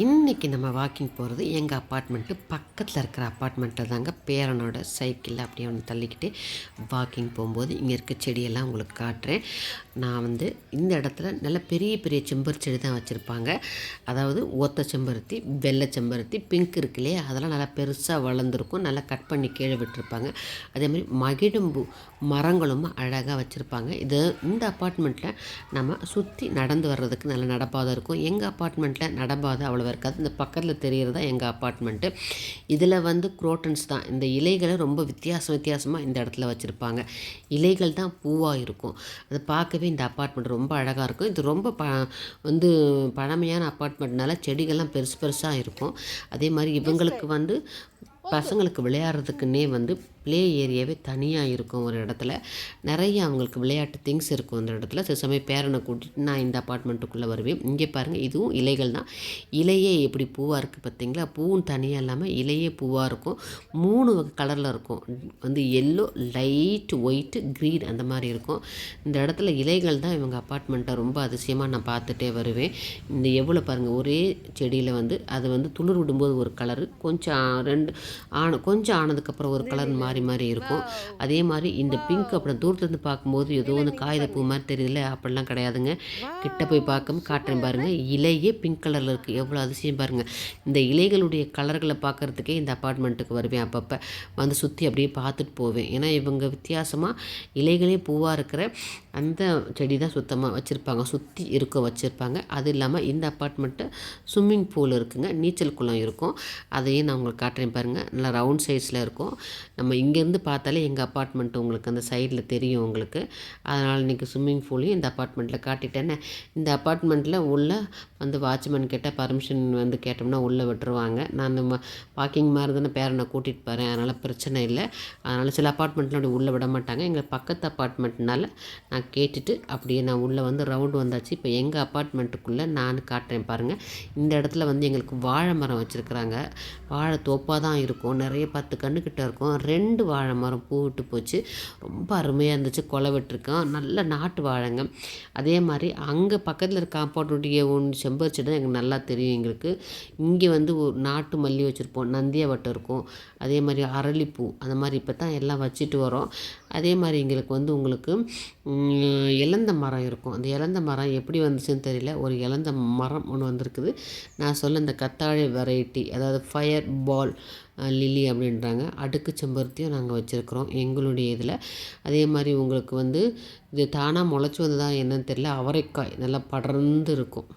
இன்றைக்கி நம்ம வாக்கிங் போகிறது எங்கள் அப்பார்ட்மெண்ட்டு பக்கத்தில் இருக்கிற அப்பார்ட்மெண்ட்டில் தாங்க. பேரனோட சைக்கிளில் அப்படியே ஒன்று தள்ளிக்கிட்டு வாக்கிங் போகும்போது இங்கே இருக்க செடியெல்லாம் உங்களுக்கு காட்டுறேன். நான் இந்த இடத்துல நல்ல பெரிய பெரிய செம்பருத்தி செடி தான் வச்சுருப்பாங்க. அதாவது ஒத்த செம்பருத்தி, வெள்ளை செம்பருத்தி, பிங்க் இருக்கு இல்லையா, அதெல்லாம் நல்லா பெருசாக வளர்ந்துருக்கும். நல்லா கட் பண்ணி கீழே விட்டுருப்பாங்க. அதேமாதிரி மகிழம்பூ மரங்களும் அழகாக வச்சுருப்பாங்க. இந்த அப்பார்ட்மெண்ட்டில் நம்ம சுற்றி நடந்து வர்றதுக்கு நல்ல நடப்பாதை இருக்கும். எங்கள் அப்பார்ட்மெண்ட்டில் நடப்பாதை அவ்வளோ இருக்காது. இந்த பக்கத்தில் தெரிகிறது தான் எங்கள் அப்பார்ட்மெண்ட்டு. இதில் குரோட்டன்ஸ் தான். இந்த இலைகளை ரொம்ப வித்தியாசமாக இந்த இடத்துல வச்சுருப்பாங்க. இலைகள் தான் பூவாக இருக்கும். அதை பார்க்கவே இந்த அப்பார்ட்மெண்ட் ரொம்ப அழகாக இருக்கும். இது ரொம்ப பழமையான அப்பார்ட்மெண்ட்னால செடிகள்லாம் பெருசாக இருக்கும். அதே மாதிரி இவங்களுக்கு பசங்களுக்கு விளையாடுறதுக்குன்னே ப்ளே ஏரியாவே தனியாக இருக்கும். ஒரு இடத்துல நிறைய அவங்களுக்கு விளையாட்டு திங்ஸ் இருக்கும். அந்த இடத்துல சில சமயம் பேரனை கூட்டிகிட்டு நான் இந்த அப்பார்ட்மெண்ட்டுக்குள்ளே வருவேன். இங்கே பாருங்கள், இதுவும் இலைகள் தான். இலையே எப்படி பூவாக இருக்குது பார்த்தீங்களா? பூவும் தனியாக இல்லாமல் இலையே பூவாக இருக்கும். 3 வகை கலரில் இருக்கும். எல்லோ, லைட் ஒயிட்டு, க்ரீன் அந்த மாதிரி இருக்கும். இந்த இடத்துல இலைகள் தான் இவங்க அப்பார்ட்மெண்ட்டை ரொம்ப அதிசயமாக நான் பார்த்துட்டே வருவேன். இந்த எவ்வளோ பாருங்கள், ஒரே செடியில் அது துளிர் விடும்போது ஒரு கலரு, கொஞ்சம் ஆனதுக்கப்புறம் ஒரு கலர் மாறி இருக்கும். அதே மாதிரி இந்த பிங்க் அப்புறம் தூரத்துலேருந்து பார்க்கும்போது ஏதோ காகிதப்பூ மாதிரி தெரியுதுல்ல, அப்படிலாம் கிடையாதுங்க. கிட்ட போய் பார்க்க காட்டுறேன் பாருங்கள். இலையே பிங்க் கலரில் இருக்குது. எவ்வளோ அதிசயம் பாருங்கள். இந்த இலைகளுடைய கலர்களை பார்க்குறதுக்கே இந்த அப்பார்ட்மெண்ட்டுக்கு வருவேன். அப்பப்போ சுற்றி அப்படியே பார்த்துட்டு போவேன். ஏன்னா இவங்க வித்தியாசமாக இலைகளே பூவாக இருக்கிற அந்த செடி தான் சுத்தமாக வச்சுருப்பாங்க, சுற்றி வச்சுருப்பாங்க. அது இல்லாமல் இந்த அப்பார்ட்மெண்ட்டு ஸ்விம்மிங் பூல் இருக்குங்க, நீச்சல் குளம் இருக்கும். அதையும் நான் உங்களுக்கு காட்டுறேன் பாருங்கள். நல்லா ரவுண்ட் சைஸில் இருக்கும். நம்ம இங்கேருந்து பார்த்தாலே எங்கள் அப்பார்ட்மெண்ட் உங்களுக்கு அந்த சைடில் தெரியும் உங்களுக்கு. அதனால் இன்றைக்கி ஸ்விம்மிங் பூலையும் இந்த அப்பார்ட்மெண்ட்டில் காட்டிட்டேன்னு. இந்த அப்பார்ட்மெண்ட்டில் உள்ளே வாட்ச்மேன் கிட்ட பர்மிஷன் கேட்டோம்னா உள்ளே விட்டுருவாங்க. நான் வாக்கிங் மாதிரி தானே பேரனை கூட்டிகிட்டு போகிறேன், அதனால் பிரச்சனை இல்லை. அதனால் சில அப்பார்ட்மெண்ட்டில் அப்படி உள்ளே விட மாட்டாங்க. எங்கள் பக்கத்து அப்பார்ட்மெண்ட்னால நான் கேட்டுட்டு அப்படியே நான் உள்ளே ரவுண்டு வந்தாச்சு. இப்போ எங்கள் அப்பார்ட்மெண்ட்டுக்குள்ளே நான் காட்டுறேன் பாருங்கள். இந்த இடத்துல எங்களுக்கு வாழை மரம் வச்சுருக்குறாங்க. வாழை தோப்பாக தான் இருக்கும். நிறைய 10 கன்றுக்கிட்ட இருக்கும். 2 வாழை மரம் பூ விட்டு போச்சு. ரொம்ப அருமையாக இருந்துச்சு. கொலை விட்டுருக்கோம். நல்ல நாட்டு வாழைங்க. அதே மாதிரி அங்கே பக்கத்தில் இருக்க காம்பவுண்டுடைய செம்பருத்தி தான் எங்களுக்கு நல்லா தெரியும். எங்களுக்கு இங்கே ஒரு நாட்டு மல்லி வச்சுருப்போம், நந்தியாவட்டம் இருக்கும். அதே மாதிரி அரளிப்பூ, அந்த மாதிரி இப்போ தான் எல்லாம் வச்சுட்டு வரோம். அதே மாதிரி எங்களுக்கு உங்களுக்கு இலந்த மரம் இருக்கும். அந்த இலந்த மரம் எப்படி வந்துச்சுன்னு தெரியல. ஒரு இலந்த மரம் ஒன்று வந்திருக்குது. நான் சொல்ல இந்த கத்தாழை வெரைட்டி, அதாவது ஃபயர் பால் லில்லி அப்படின்றாங்க. அடுக்கு செம்பருத்தியும் நாங்கள் வச்சுருக்குறோம் எங்களுடைய இதில். அதே மாதிரி உங்களுக்கு இது தானாக முளைச்சி வந்ததா என்னன்னு தெரியல. அவரைக்காய் நல்லா படர்ந்து இருக்கும்.